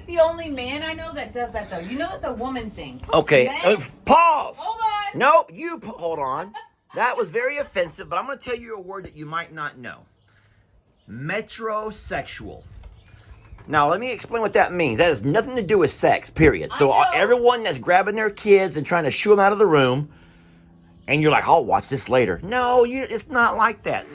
the only man I know that does that, though. You know it's a woman thing. Okay, Men, pause. hold on. No, hold on. That was very offensive, but I'm going to tell you a word that you might not know. Metrosexual. Now, let me explain what that means. That has nothing to do with sex, period. So everyone that's grabbing their kids and trying to shoo them out of the room, and you're like, I'll watch this later. No, it's not like that.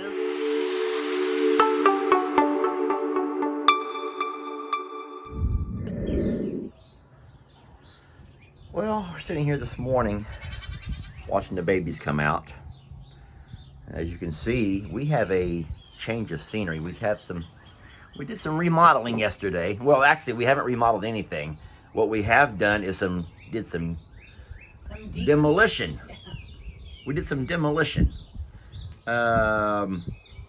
Well, we're sitting here this morning watching the babies come out. As you can see, we have a change of scenery. We did some remodeling yesterday. Well, actually, we haven't remodeled anything. What we have done is did some demolition. We did some demolition.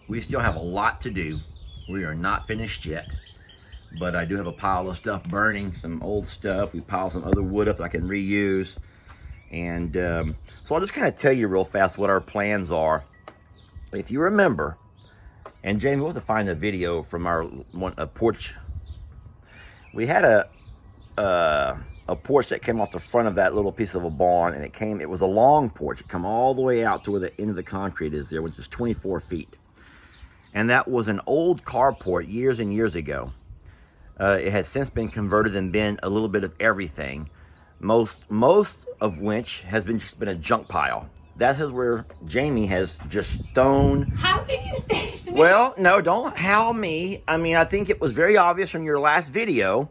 We still have a lot to do. We are not finished yet. But I do have a pile of stuff burning, some old stuff. We piled some other wood up that I can reuse. And so I'll just kind of tell you real fast what our plans are. If you remember, and Jamie, we'll have to find the video from our porch. We had a porch that came off the front of that little piece of a barn, and it was a long porch. It came all the way out to where the end of the concrete is there, which is 24 feet. And that was an old carport years and years ago. It has since been converted and been a little bit of everything, most of which has just been a junk pile. That is where Jamie has just thrown. How can you say it to me? Well, no, don't howl me. I mean, I think it was very obvious from your last video,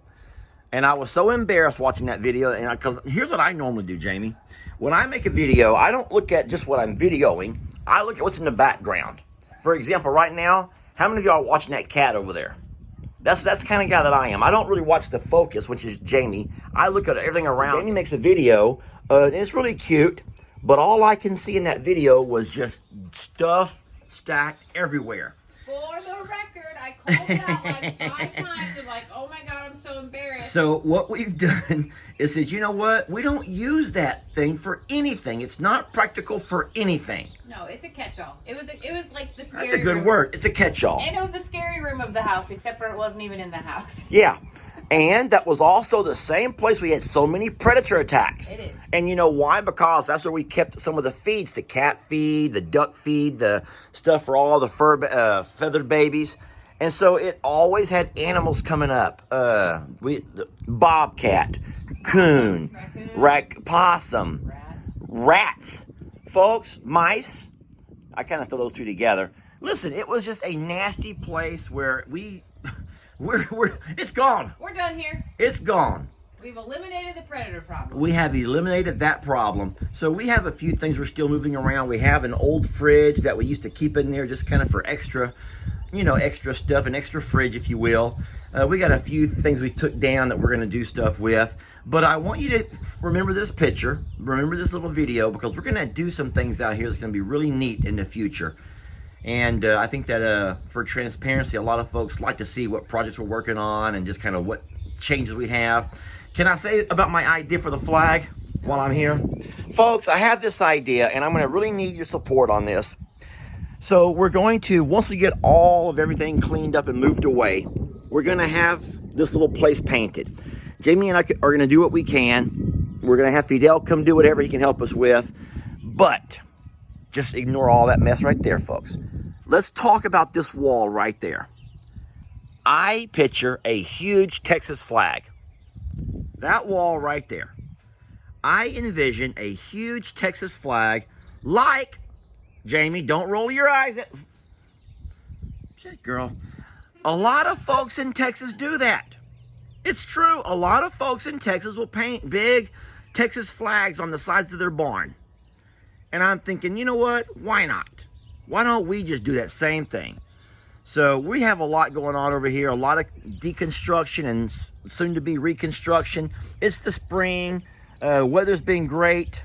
and I was so embarrassed watching that video. And because here's what I normally do, Jamie. When I make a video, I don't look at just what I'm videoing. I look at what's in the background. For example, right now, how many of y'all are watching that cat over there? That's the kind of guy that I am. I don't really watch the focus, which is Jamie. I look at everything around. Jamie makes a video, and it's really cute, but all I can see in that video was just stuff stacked everywhere. For the record, I called it out like 5 times. I'm like, oh my God, I'm so embarrassed. So what we've done is said, you know what? We don't use that thing for anything. It's not practical for anything. No, it's a catch-all. It was like the scary That's a good room. word. It's a catch-all. And it was the scary room of the house, except for it wasn't even in the house. Yeah. And that was also the same place we had so many predator attacks. It is. And you know why? Because that's where we kept some of the feeds, the cat feed, the duck feed, the stuff for all the feathered babies. And so it always had animals coming up. The bobcat, coon, possum, rats. Folks, mice. I kind of throw those two together. Listen, it was just a nasty place where it's gone. We're done here. It's gone. We've eliminated the predator problem. We have eliminated that problem. So we have a few things we're still moving around. We have an old fridge that we used to keep in there just kind of for extra stuff, an extra fridge, if you will. We got a few things we took down that we're going to do stuff with. But I want you to remember this picture, remember this little video, because we're going to do some things out here that's going to be really neat in the future. And I think that for transparency, a lot of folks like to see what projects we're working on and just kind of what changes we have. Can I say about my idea for the flag while I'm here? Folks, I have this idea, and I'm going to really need your support on this. So we're going to, once we get all of everything cleaned up and moved away, we're going to have this little place painted. Jamie and I are going to do what we can. We're going to have Fidel come do whatever he can help us with. But just ignore all that mess right there, folks. Let's talk about this wall right there. I picture a huge Texas flag. That wall right there. I envision a huge Texas flag like, Jamie, don't roll your eyes at... Shit, girl. A lot of folks in Texas do that. It's true. A lot of folks in Texas will paint big Texas flags on the sides of their barn. And I'm thinking, you know what? Why not? Why don't we just do that same thing? So we have a lot going on over here, a lot of deconstruction and soon to be reconstruction. It's the spring. Weather's been great.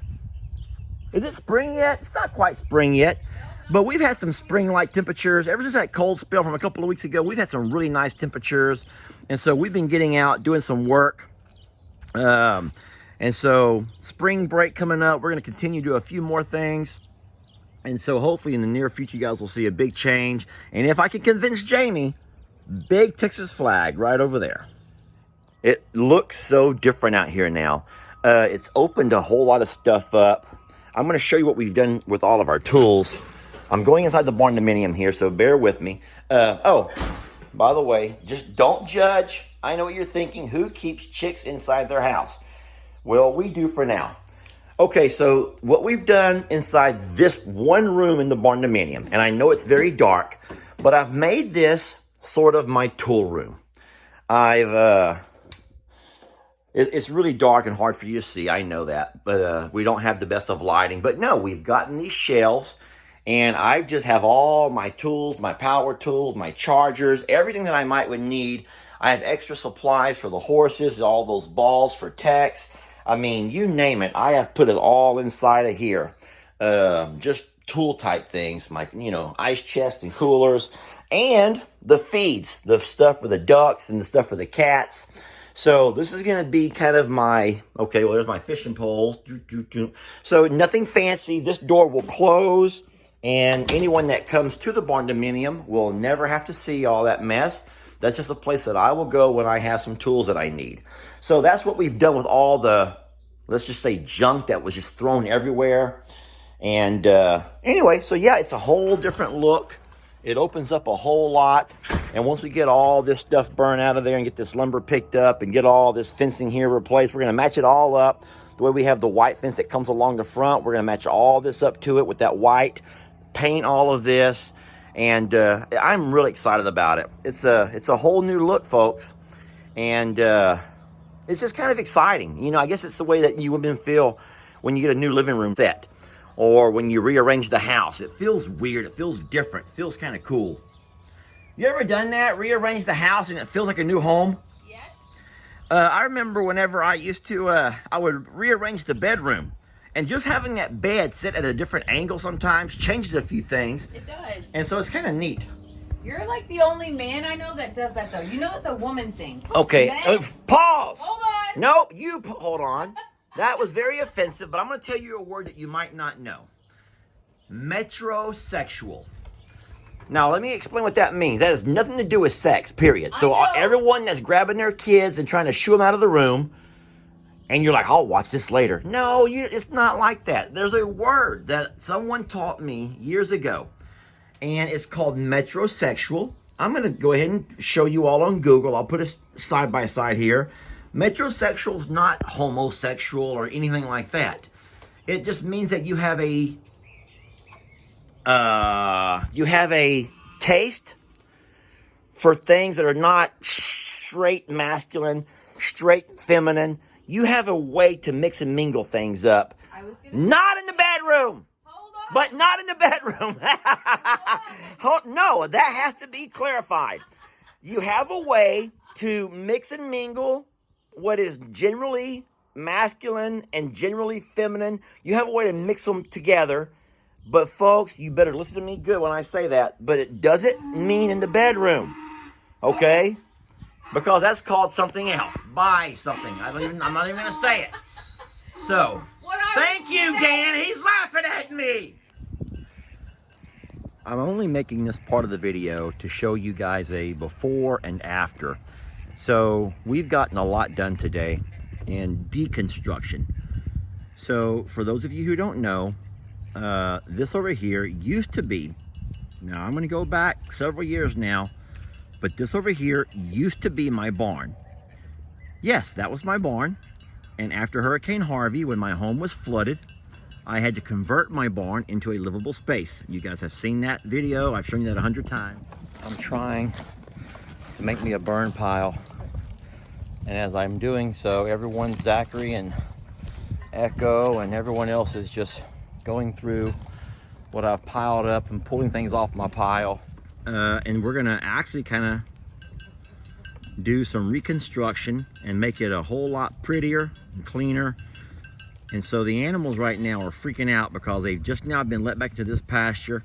Is it spring yet? It's not quite spring yet. But we've had some spring-like temperatures. Ever since that cold spell from a couple of weeks ago, we've had some really nice temperatures. And so we've been getting out, doing some work. And so spring break coming up, we're going to continue to do a few more things. And so hopefully in the near future, you guys will see a big change. And if I can convince Jamie, big Texas flag right over there. It looks so different out here now. It's opened a whole lot of stuff up. I'm going to show you what we've done with all of our tools. I'm going inside the barn dominium here, so bear with me. Oh, by the way, just don't judge. I know what you're thinking. Who keeps chicks inside their house? Well, we do for now. Okay, so what we've done inside this one room in the barn dominium, and I know it's very dark, but I've made this sort of my tool room. It's really dark and hard for you to see, I know that, but we don't have the best of lighting. But no, we've gotten these shelves, and I just have all my tools, my power tools, my chargers, everything that I might would need. I have extra supplies for the horses, all those balls for techs. I mean, you name it, I have put it all inside of here. Just tool type things, my, ice chest and coolers, and the feeds, the stuff for the ducks and the stuff for the cats. So this is going to be kind of my, okay, well, there's my fishing poles. So nothing fancy. This door will close, and anyone that comes to the barn dominium will never have to see all that mess. That's just a place that I will go when I have some tools that I need. So that's what we've done with all the, let's just say, junk that was just thrown everywhere. And anyway, so yeah, it's a whole different look. It opens up a whole lot. And once we get all this stuff burned out of there and get this lumber picked up and get all this fencing here replaced, we're going to match it all up. The way we have the white fence that comes along the front, we're going to match all this up to it with that white, paint all of this. And I'm really excited about it. It's a whole new look, folks. And it's just kind of exciting. I guess it's the way that you women feel when you get a new living room set or when you rearrange the house. It feels weird. It feels different. It feels kind of cool. You ever done that? Rearrange the house and it feels like a new home? Yes. I remember whenever I used to, I would rearrange the bedroom. And just having that bed sit at a different angle sometimes changes a few things. It does. And so it's kind of neat. You're like the only man I know that does that, though. It's a woman thing. Okay, pause. Hold on. No, hold on. That was very offensive, but I'm going to tell you a word that you might not know. Metrosexual. Now, let me explain what that means. That has nothing to do with sex, period. So everyone that's grabbing their kids and trying to shoo them out of the room, and you're like, I'll watch this later. No, it's not like that. There's a word that someone taught me years ago, and it's called metrosexual. I'm going to go ahead and show you all on Google. I'll put it side by side here. Metrosexual is not homosexual or anything like that. It just means that you have a taste for things that are not straight masculine, straight feminine. You have a way to mix and mingle things up. Not in the bedroom. Hold on. But not in the bedroom. No, that has to be clarified. You have a way to mix and mingle what is generally masculine and generally feminine. You have a way to mix them together. But folks, you better listen to me good when I say that. But it doesn't mean in the bedroom. Okay? Because that's called something else. Buy something. I'm not even going to say it. So, thank you, Dan. He's laughing at me. I'm only making this part of the video to show you guys a before and after. So, we've gotten a lot done today in deconstruction. So, for those of you who don't know, this over here used to be, now I'm going to go back several years now, but this over here used to be my barn. Yes, that was my barn. And after Hurricane Harvey, when my home was flooded, I had to convert my barn into a livable space. You guys have seen that video. I've shown you that 100 times. I'm trying to make me a burn pile. And as I'm doing so, everyone, Zachary and Echo and everyone else is just going through what I've piled up and pulling things off my pile. And we're gonna actually kind of do some reconstruction and make it a whole lot prettier and cleaner. And so the animals right now are freaking out because they've just now been let back to this pasture,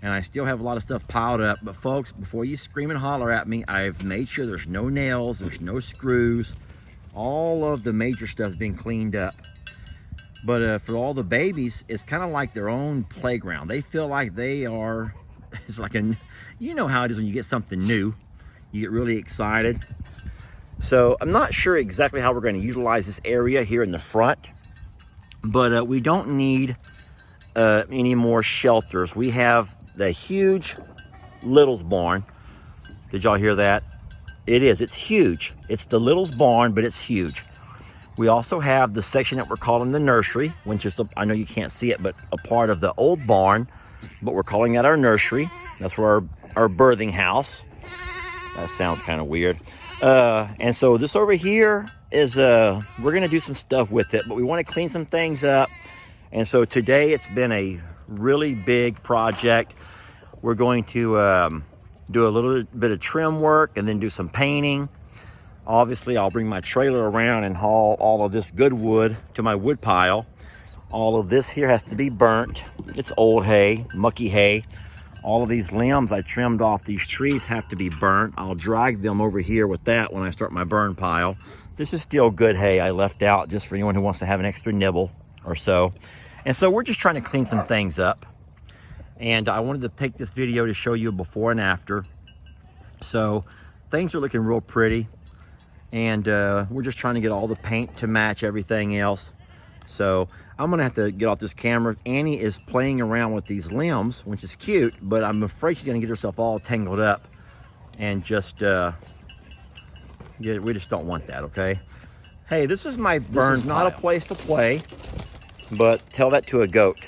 and I still have a lot of stuff piled up. But folks, before you scream and holler at me, I've made sure there's no nails, there's no screws. All of the major stuff's been cleaned up. But for all the babies, it's kind of like their own playground. They feel like they are, it's like you know how it is when you get something new. You get really excited. So I'm not sure exactly how we're going to utilize this area here in the front, but we don't need any more shelters. We have the huge Littles barn. Did y'all hear that? It's huge. It's the Littles barn, but it's huge. We also have the section that we're calling the nursery, which is I know you can't see it, but a part of the old barn, but we're calling that our nursery. That's where our birthing house. That sounds kind of weird. And so this over here is, we're going to do some stuff with it, but we want to clean some things up. And so today it's been a really big project. We're going to do a little bit of trim work and then do some painting. Obviously, I'll bring my trailer around and haul all of this good wood to my wood pile. All of this here has to be burnt. It's old hay, mucky hay. All of these limbs I trimmed off these trees have to be burnt. I'll drag them over here with that when I start my burn pile. This is still good hay I left out just for anyone who wants to have an extra nibble or so. And so we're just trying to clean some things up. And I wanted to take this video to show you a before and after. So things are looking real pretty. And we're just trying to get all the paint to match everything else. So I'm gonna have to get off this camera. Annie is playing around with these limbs, which is cute, but I'm afraid she's gonna get herself all tangled up and just, we just don't want that, okay? Hey, this is my burn. This is not a place to play, but tell that to a goat.